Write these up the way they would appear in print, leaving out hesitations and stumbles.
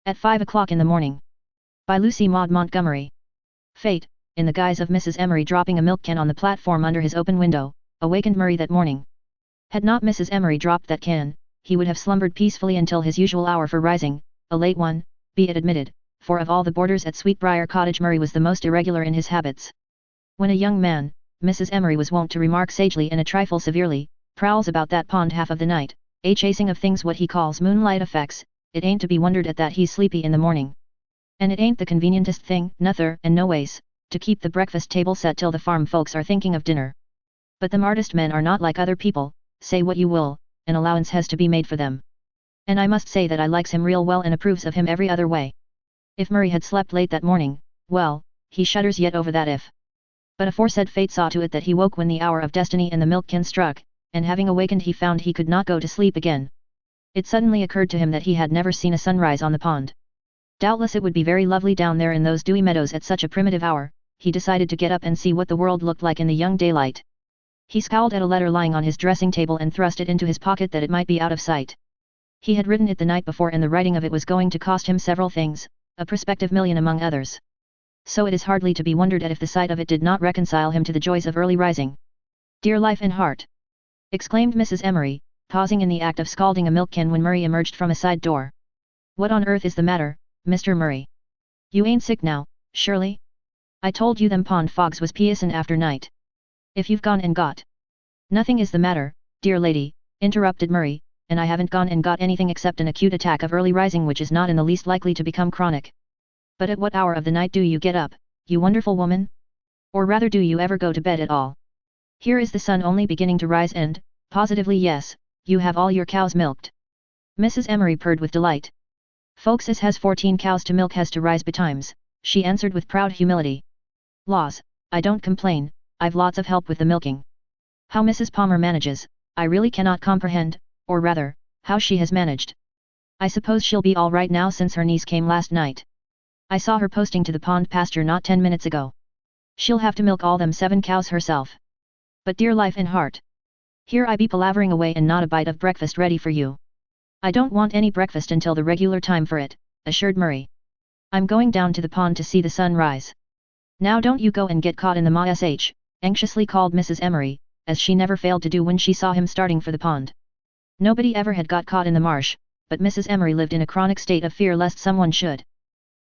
At 5 o'clock in the morning. By Lucy Maud Montgomery. Fate, in the guise of Mrs. Emery dropping a milk can on the platform under his open window, awakened Murray that morning. Had not Mrs. Emery dropped that can, he would have slumbered peacefully until his usual hour for rising, a late one, be it admitted, for of all the boarders at Sweetbriar Cottage Murray was the most irregular in his habits. When a young man, Mrs. Emery was wont to remark sagely and a trifle severely, prowls about that pond half of the night, chasing of things what he calls moonlight effects, it ain't to be wondered at that he's sleepy in the morning. And it ain't the convenientest thing, nuther and no ways, to keep the breakfast table set till the farm folks are thinking of dinner. But them artist men are not like other people, say what you will, an allowance has to be made for them. And I must say that I likes him real well and approves of him every other way. If Murray had slept late that morning, well, he shudders yet over that if. But aforesaid fate saw to it that he woke when the hour of destiny and the milk can struck, and having awakened he found he could not go to sleep again. It suddenly occurred to him that he had never seen a sunrise on the pond. Doubtless it would be very lovely down there in those dewy meadows at such a primitive hour. He decided to get up and see what the world looked like in the young daylight. He scowled at a letter lying on his dressing table and thrust it into his pocket that it might be out of sight. He had written it the night before and the writing of it was going to cost him several things, a prospective million among others. So it is hardly to be wondered at if the sight of it did not reconcile him to the joys of early rising. "Dear life and heart!" exclaimed Mrs. Emery, pausing in the act of scalding a milk can when Murray emerged from a side door. "What on earth is the matter, Mr. Murray? You ain't sick now, surely? I told you them pond fogs was piesin' after night. If you've gone and got—" "Nothing is the matter, dear lady," interrupted Murray, "and I haven't gone and got anything except an acute attack of early rising which is not in the least likely to become chronic. But at what hour of the night do you get up, you wonderful woman? Or rather do you ever go to bed at all? Here is the sun only beginning to rise and, positively yes, you have all your cows milked." Mrs. Emery purred with delight. "Folks as has 14 cows to milk has to rise betimes," she answered with proud humility. "Laws, I don't complain, I've lots of help with the milking. How Mrs. Palmer manages, I really cannot comprehend, or rather, how she has managed. I suppose she'll be all right now since her niece came last night. I saw her posting to the pond pasture not 10 minutes ago. She'll have to milk all them 7 cows herself. But dear life and heart, here I be palavering away and not a bite of breakfast ready for you." "I don't want any breakfast until the regular time for it," assured Murray. "I'm going down to the pond to see the sun rise." "Now don't you go and get caught in the mash," anxiously called Mrs. Emery, as she never failed to do when she saw him starting for the pond. Nobody ever had got caught in the marsh, but Mrs. Emery lived in a chronic state of fear lest someone should.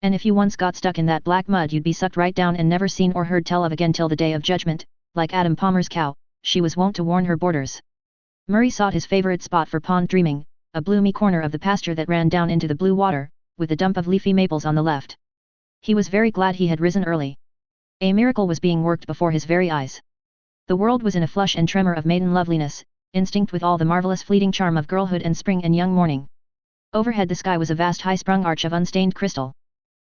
And if you once got stuck in that black mud you'd be sucked right down and never seen or heard tell of again till the day of judgment, like Adam Palmer's cow, she was wont to warn her boarders. Murray sought his favorite spot for pond dreaming, a bloomy corner of the pasture that ran down into the blue water, with a dump of leafy maples on the left. He was very glad he had risen early. A miracle was being worked before his very eyes. The world was in a flush and tremor of maiden loveliness, instinct with all the marvelous fleeting charm of girlhood and spring and young morning. Overhead the sky was a vast high-sprung arch of unstained crystal.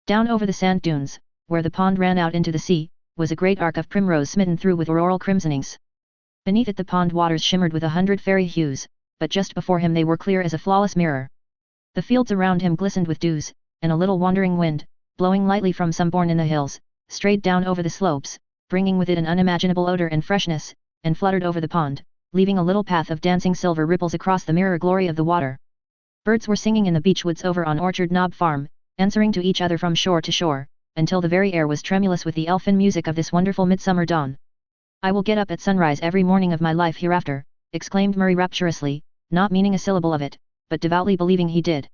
Down over the sand dunes, where the pond ran out into the sea, was a great arc of primrose smitten through with auroral crimsonings. Beneath it the pond waters shimmered with 100 fairy hues, but just before him they were clear as a flawless mirror. The fields around him glistened with dews, and a little wandering wind, blowing lightly from some bourne in the hills, strayed down over the slopes, bringing with it an unimaginable odor and freshness, and fluttered over the pond, leaving a little path of dancing silver ripples across the mirror glory of the water. Birds were singing in the beech woods over on Orchard Knob Farm, answering to each other from shore to shore, until the very air was tremulous with the elfin music of this wonderful midsummer dawn. "I will get up at sunrise every morning of my life hereafter," exclaimed Murray rapturously, not meaning a syllable of it, but devoutly believing he did.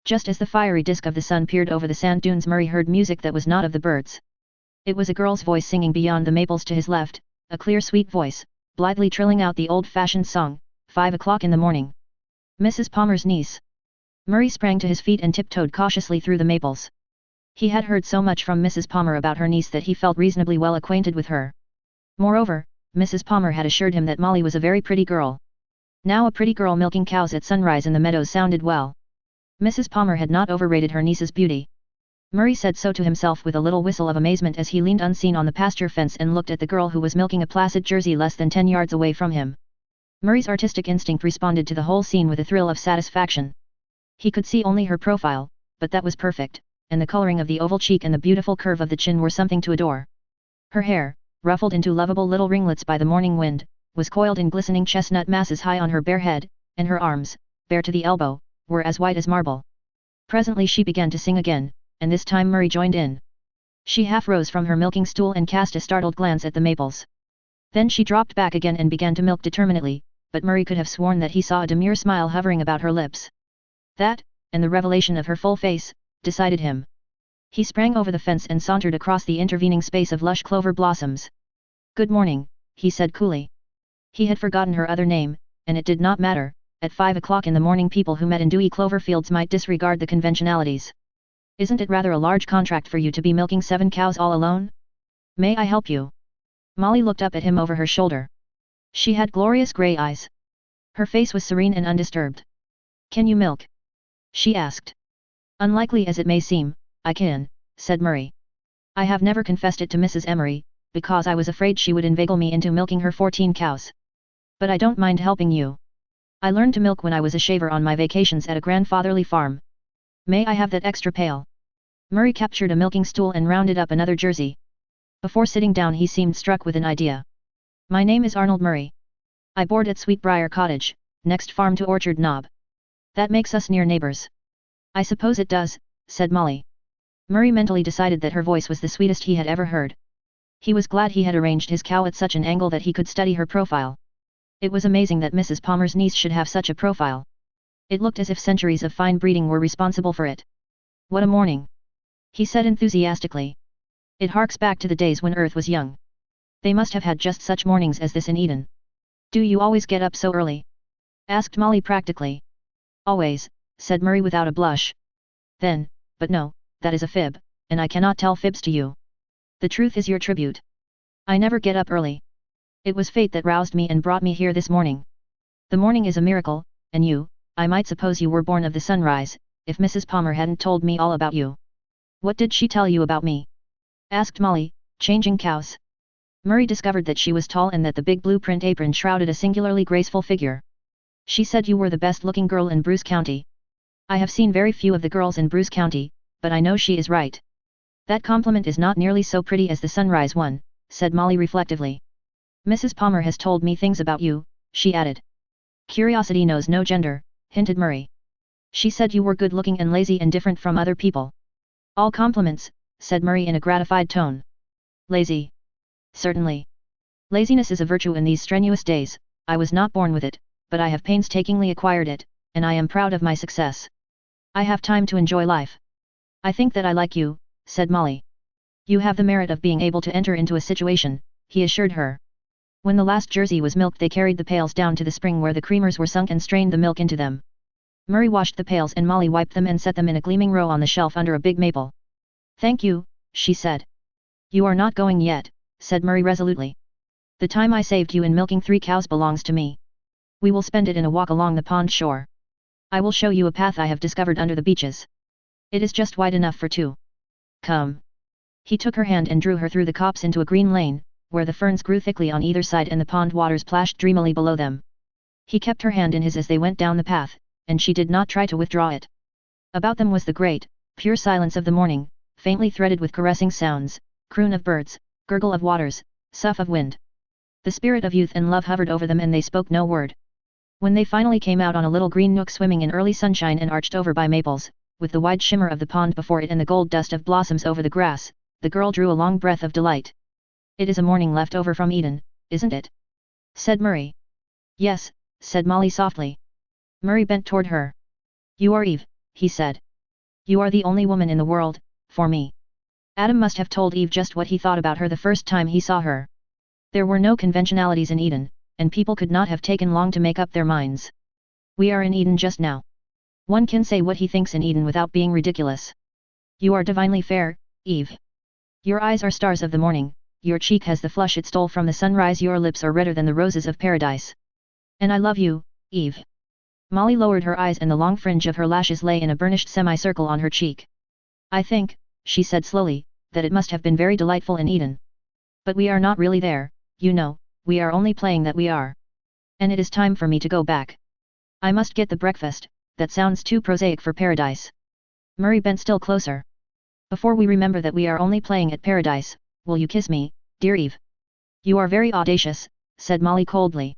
Just as the fiery disk of the sun peered over the sand dunes Murray heard music that was not of the birds. It was a girl's voice singing beyond the maples to his left, a clear sweet voice, blithely trilling out the old-fashioned song, 5 o'clock in the morning. Mrs. Palmer's niece. Murray sprang to his feet and tiptoed cautiously through the maples. He had heard so much from Mrs. Palmer about her niece that he felt reasonably well acquainted with her. Moreover, Mrs. Palmer had assured him that Molly was a very pretty girl. Now a pretty girl milking cows at sunrise in the meadows sounded well. Mrs. Palmer had not overrated her niece's beauty. Murray said so to himself with a little whistle of amazement as he leaned unseen on the pasture fence and looked at the girl who was milking a placid Jersey less than 10 yards away from him. Murray's artistic instinct responded to the whole scene with a thrill of satisfaction. He could see only her profile, but that was perfect, and the coloring of the oval cheek and the beautiful curve of the chin were something to adore. Her hair, ruffled into lovable little ringlets by the morning wind, was coiled in glistening chestnut masses high on her bare head, and her arms, bare to the elbow, were as white as marble. Presently she began to sing again, and this time Murray joined in. She half rose from her milking stool and cast a startled glance at the maples. Then she dropped back again and began to milk determinedly, but Murray could have sworn that he saw a demure smile hovering about her lips. That, and the revelation of her full face, decided him. He sprang over the fence and sauntered across the intervening space of lush clover blossoms. "Good morning," he said coolly. He had forgotten her other name, and it did not matter. At 5 o'clock in the morning people who met in dewy clover fields might disregard the conventionalities. "Isn't it rather a large contract for you to be milking 7 cows all alone? May I help you?" Molly looked up at him over her shoulder. She had glorious grey eyes. Her face was serene and undisturbed. "Can you milk?" she asked. "Unlikely as it may seem, I can," said Murray. "I have never confessed it to Mrs. Emery, because I was afraid she would inveigle me into milking her 14 cows. But I don't mind helping you. I learned to milk when I was a shaver on my vacations at a grandfatherly farm. May I have that extra pail?" Murray captured a milking stool and rounded up another jersey. Before sitting down he seemed struck with an idea. "My name is Arnold Murray. I board at Sweetbriar Cottage, next farm to Orchard Knob. That makes us near neighbours." "I suppose it does," said Molly. Murray mentally decided that her voice was the sweetest he had ever heard. He was glad he had arranged his cow at such an angle that he could study her profile. It was amazing that Mrs. Palmer's niece should have such a profile. It looked as if centuries of fine breeding were responsible for it. "What a morning!" he said enthusiastically. "It harks back to the days when Earth was young. They must have had just such mornings as this in Eden." "Do you always get up so early?" asked Molly practically. "Always," said Murray without a blush. "Then, but no, that is a fib, and I cannot tell fibs to you. The truth is your tribute. I never get up early. It was fate that roused me and brought me here this morning. The morning is a miracle, and you, I might suppose you were born of the sunrise, if Mrs. Palmer hadn't told me all about you." "What did she tell you about me?" asked Molly, changing cows. Murray discovered that she was tall and that the big blue print apron shrouded a singularly graceful figure. "She said you were the best-looking girl in Bruce County. I have seen very few of the girls in Bruce County, but I know she is right." "That compliment is not nearly so pretty as the sunrise one," said Molly reflectively. "Mrs. Palmer has told me things about you," she added. "Curiosity knows no gender," hinted Murray. "She said you were good-looking and lazy and different from other people." "All compliments," said Murray in a gratified tone. "Lazy? Certainly. Laziness is a virtue in these strenuous days. I was not born with it, but I have painstakingly acquired it, and I am proud of my success. I have time to enjoy life." "I think that I like you," said Molly. "You have the merit of being able to enter into a situation," he assured her. When the last jersey was milked they carried the pails down to the spring where the creamers were sunk and strained the milk into them. Murray washed the pails and Molly wiped them and set them in a gleaming row on the shelf under a big maple. "Thank you," she said. "You are not going yet," said Murray resolutely. "The time I saved you in milking 3 cows belongs to me. We will spend it in a walk along the pond shore. I will show you a path I have discovered under the beeches. It is just wide enough for 2. Come." He took her hand and drew her through the copse into a green lane, where the ferns grew thickly on either side and the pond waters plashed dreamily below them. He kept her hand in his as they went down the path, and she did not try to withdraw it. About them was the great, pure silence of the morning, faintly threaded with caressing sounds, croon of birds, gurgle of waters, sough of wind. The spirit of youth and love hovered over them and they spoke no word. When they finally came out on a little green nook swimming in early sunshine and arched over by maples, with the wide shimmer of the pond before it and the gold dust of blossoms over the grass, the girl drew a long breath of delight. "It is a morning left over from Eden, isn't it?" said Murray. "Yes," said Molly softly. Murray bent toward her. "You are Eve," he said. "You are the only woman in the world, for me." Adam must have told Eve just what he thought about her the first time he saw her. There were no conventionalities in Eden, and people could not have taken long to make up their minds. "We are in Eden just now. One can say what he thinks in Eden without being ridiculous. You are divinely fair, Eve. Your eyes are stars of the morning. Your cheek has the flush it stole from the sunrise. Your lips are redder than the roses of paradise. And I love you, Eve." Molly lowered her eyes and the long fringe of her lashes lay in a burnished semicircle on her cheek. "I think," she said slowly, "that it must have been very delightful in Eden. But we are not really there, you know, we are only playing that we are. And it is time for me to go back. I must get the breakfast, that sounds too prosaic for paradise." Murray bent still closer. "Before we remember that we are only playing at paradise, will you kiss me, dear Eve?" "You are very audacious," said Molly coldly.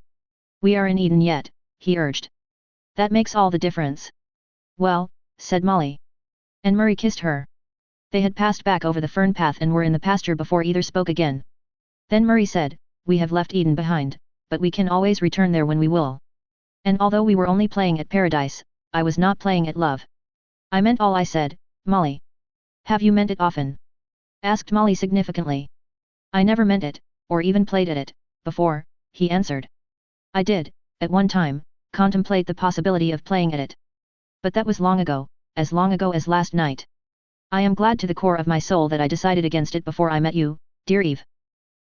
"We are in Eden yet," he urged. "That makes all the difference." "Well," said Molly. And Murray kissed her. They had passed back over the fern path and were in the pasture before either spoke again. Then Murray said, "We have left Eden behind, but we can always return there when we will. And although we were only playing at paradise, I was not playing at love. I meant all I said, Molly." "Have you meant it often?" asked Molly significantly. "I never meant it, or even played at it, before," he answered. "I did, at one time, contemplate the possibility of playing at it. But that was long ago, as long ago as last night. I am glad to the core of my soul that I decided against it before I met you, dear Eve.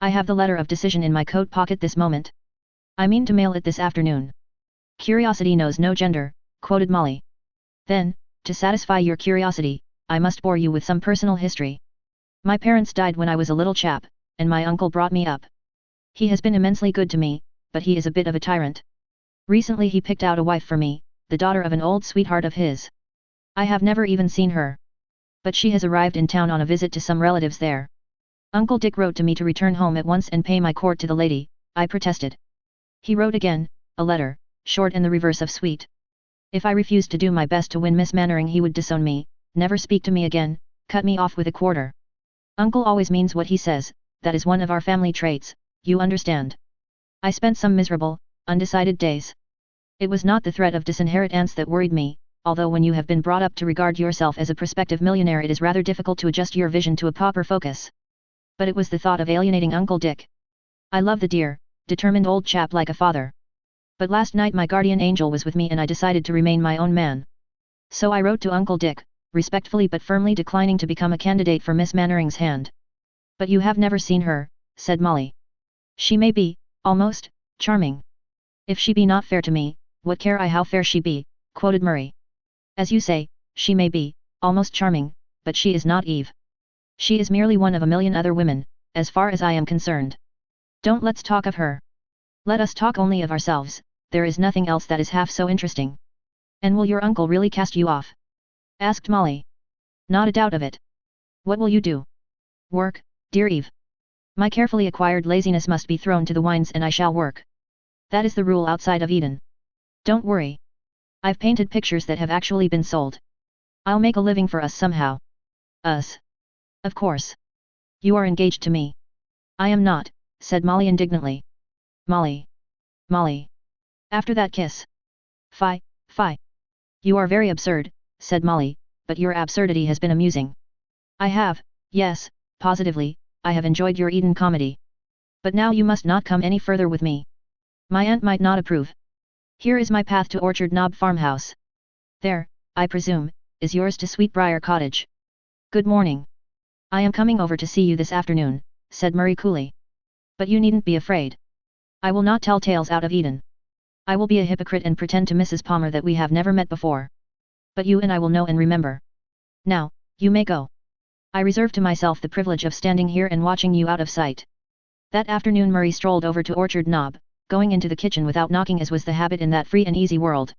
I have the letter of decision in my coat pocket this moment. I mean to mail it this afternoon." "Curiosity knows no gender," quoted Molly. "Then, to satisfy your curiosity, I must bore you with some personal history. My parents died when I was a little chap, and my uncle brought me up. He has been immensely good to me, but he is a bit of a tyrant. Recently he picked out a wife for me, the daughter of an old sweetheart of his. I have never even seen her. But she has arrived in town on a visit to some relatives there. Uncle Dick wrote to me to return home at once and pay my court to the lady." I protested. "He wrote again, a letter, short and the reverse of sweet. If I refused to do my best to win Miss Mannering he would disown me, never speak to me again, cut me off with a quarter. Uncle always means what he says, that is one of our family traits, you understand. I spent some miserable, undecided days. It was not the threat of disinheritance that worried me, although when you have been brought up to regard yourself as a prospective millionaire it is rather difficult to adjust your vision to a pauper focus. But it was the thought of alienating Uncle Dick. I love the dear, determined old chap like a father. But last night my guardian angel was with me and I decided to remain my own man. So I wrote to Uncle Dick, respectfully but firmly declining to become a candidate for Miss Mannering's hand." "But you have never seen her," said Molly. "She may be, almost, charming. If she be not fair to me, what care I how fair she be," quoted Murray. "As you say, she may be, almost charming, but she is not Eve. She is merely one of a million other women, as far as I am concerned. Don't let's talk of her. Let us talk only of ourselves, there is nothing else that is half so interesting." "And will your uncle really cast you off?" asked Molly. "Not a doubt of it. What will you do?" "Work, dear Eve. My carefully acquired laziness must be thrown to the winds and I shall work. That is the rule outside of Eden. Don't worry. I've painted pictures that have actually been sold. I'll make a living for us somehow." "Us? Of course. You are engaged to me." "I am not," said Molly indignantly. "Molly. Molly. After that kiss. Fie, fie. You are very absurd," said Molly, "but your absurdity has been amusing. I have, yes, positively, I have enjoyed your Eden comedy. But now you must not come any further with me. My aunt might not approve. Here is my path to Orchard Knob farmhouse. There, I presume, is yours to Sweetbriar Cottage. Good morning. I am coming over to see you this afternoon," said Murray coolly. "But you needn't be afraid. I will not tell tales out of Eden. I will be a hypocrite and pretend to Mrs. Palmer that we have never met before. But you and I will know and remember. Now, you may go. I reserve to myself the privilege of standing here and watching you out of sight." That afternoon Murray strolled over to Orchard Knob, going into the kitchen without knocking as was the habit in that free and easy world.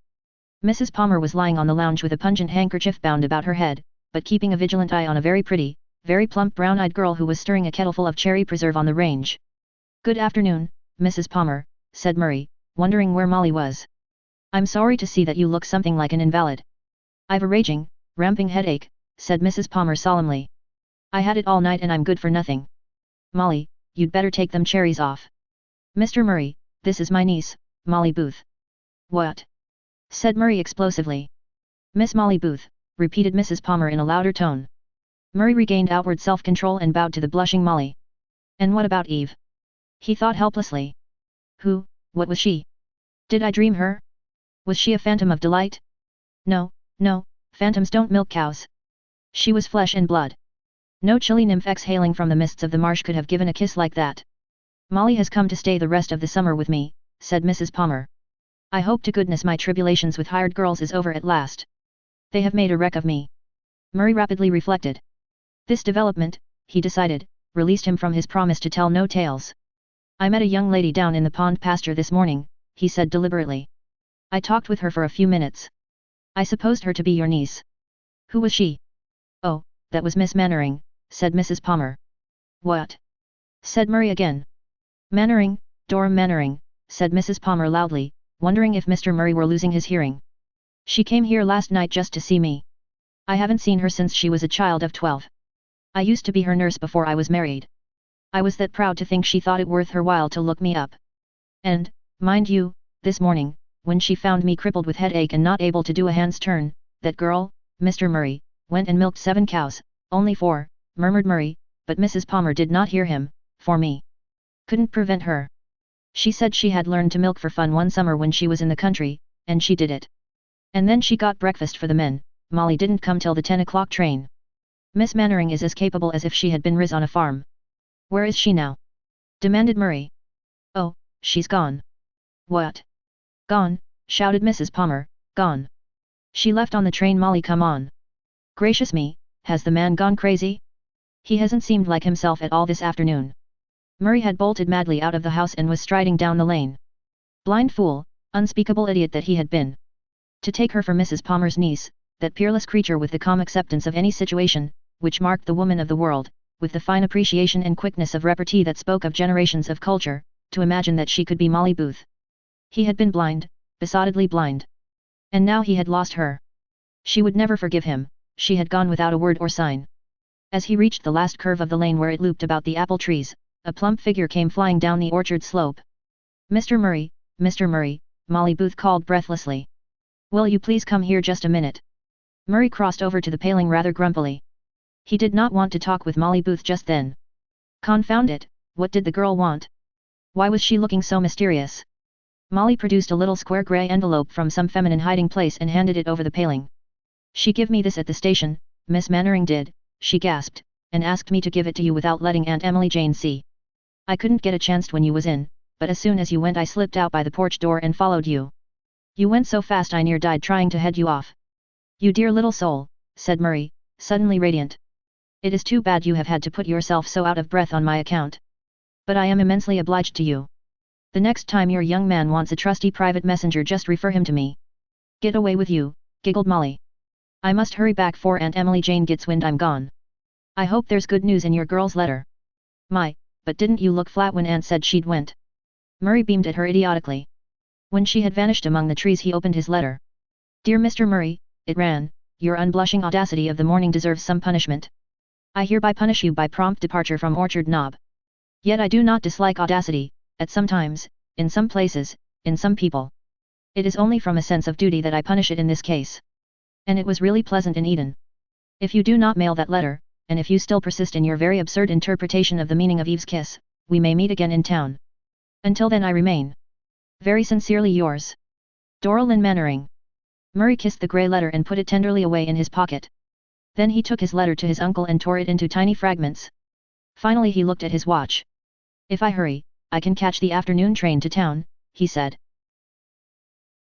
Mrs. Palmer was lying on the lounge with a pungent handkerchief bound about her head, but keeping a vigilant eye on a very pretty, very plump brown-eyed girl who was stirring a kettleful of cherry preserve on the range. "Good afternoon, Mrs. Palmer," said Murray, wondering where Molly was. "I'm sorry to see that you look something like an invalid." "I've a raging, ramping headache," said Mrs. Palmer solemnly. "I had it all night and I'm good for nothing. Molly, you'd better take them cherries off." "Mr. Murray, this is my niece, Molly Booth." "What?" said Murray explosively. "Miss Molly Booth," repeated Mrs. Palmer in a louder tone. Murray regained outward self-control and bowed to the blushing Molly. "And what about Eve?" he thought helplessly. What was she? Did I dream her? Was she a phantom of delight? No, no, phantoms don't milk cows. She was flesh and blood. No chilly nymph exhaling from the mists of the marsh could have given a kiss like that. "Molly has come to stay the rest of the summer with me," said Mrs. Palmer. "I hope to goodness my tribulations with hired girls is over at last. They have made a wreck of me." Murray rapidly reflected. This development, he decided, released him from his promise to tell no tales. "I met a young lady down in the pond pasture this morning," he said deliberately. "I talked with her for a few minutes. I supposed her to be your niece." "Who was she?" "Oh, that was Miss Mannering," said Mrs. Palmer. "What?" said Murray again. "Mannering, Dora Mannering," said Mrs. Palmer loudly, wondering if Mr. Murray were losing his hearing. "She came here last night just to see me. I haven't seen her since she was a child of 12. I used to be her nurse before I was married. I was that proud to think she thought it worth her while to look me up. And, mind you, this morning, when she found me crippled with headache and not able to do a hand's turn, that girl, Mr. Murray, went and milked 7 cows, only 4, murmured Murray, but Mrs. Palmer did not hear him, for me. Couldn't prevent her. She said she had learned to milk for fun one summer when she was in the country, and she did it. And then she got breakfast for the men. Molly didn't come till the 10 o'clock train. Miss Mannering is as capable as if she had been raised on a farm. Where is she now? Demanded Murray. Oh, she's gone. What? Gone, shouted Mrs. Palmer, gone. She left on the train. Molly, come on. Gracious me, has the man gone crazy? He hasn't seemed like himself at all this afternoon. Murray had bolted madly out of the house and was striding down the lane. Blind fool, unspeakable idiot that he had been. To take her for Mrs. Palmer's niece, that peerless creature with the calm acceptance of any situation, which marked the woman of the world, with the fine appreciation and quickness of repartee that spoke of generations of culture, to imagine that she could be Molly Booth. He had been blind, besottedly blind. And now he had lost her. She would never forgive him. She had gone without a word or sign. As he reached the last curve of the lane where it looped about the apple trees, a plump figure came flying down the orchard slope. Mr. Murray, Molly Booth called breathlessly. Will you please come here just a minute? Murray crossed over to the paling rather grumpily. He did not want to talk with Molly Booth just then. Confound it, what did the girl want? Why was she looking so mysterious? Molly produced a little square grey envelope from some feminine hiding place and handed it over the paling. She gave me this at the station, Miss Mannering did, she gasped, and asked me to give it to you without letting Aunt Emily Jane see. I couldn't get a chance when you was in, but as soon as you went I slipped out by the porch door and followed you. You went so fast I near died trying to head you off. You dear little soul, said Murray, suddenly radiant. It is too bad you have had to put yourself so out of breath on my account. But I am immensely obliged to you. The next time your young man wants a trusty private messenger just refer him to me. Get away with you, giggled Molly. I must hurry back 'fore Aunt Emily Jane gets wind I'm gone. I hope there's good news in your girl's letter. My, but didn't you look flat when Aunt said she'd went? Murray beamed at her idiotically. When she had vanished among the trees he opened his letter. Dear Mr. Murray, it ran, your unblushing audacity of the morning deserves some punishment. I hereby punish you by prompt departure from Orchard Knob. Yet I do not dislike audacity, at some times, in some places, in some people. It is only from a sense of duty that I punish it in this case. And it was really pleasant in Eden. If you do not mail that letter, and if you still persist in your very absurd interpretation of the meaning of Eve's kiss, we may meet again in town. Until then I remain. Very sincerely yours. Dora Lynn Mannering. Murray kissed the grey letter and put it tenderly away in his pocket. Then he took his letter to his uncle and tore it into tiny fragments. Finally he looked at his watch. If I hurry, I can catch the afternoon train to town, he said.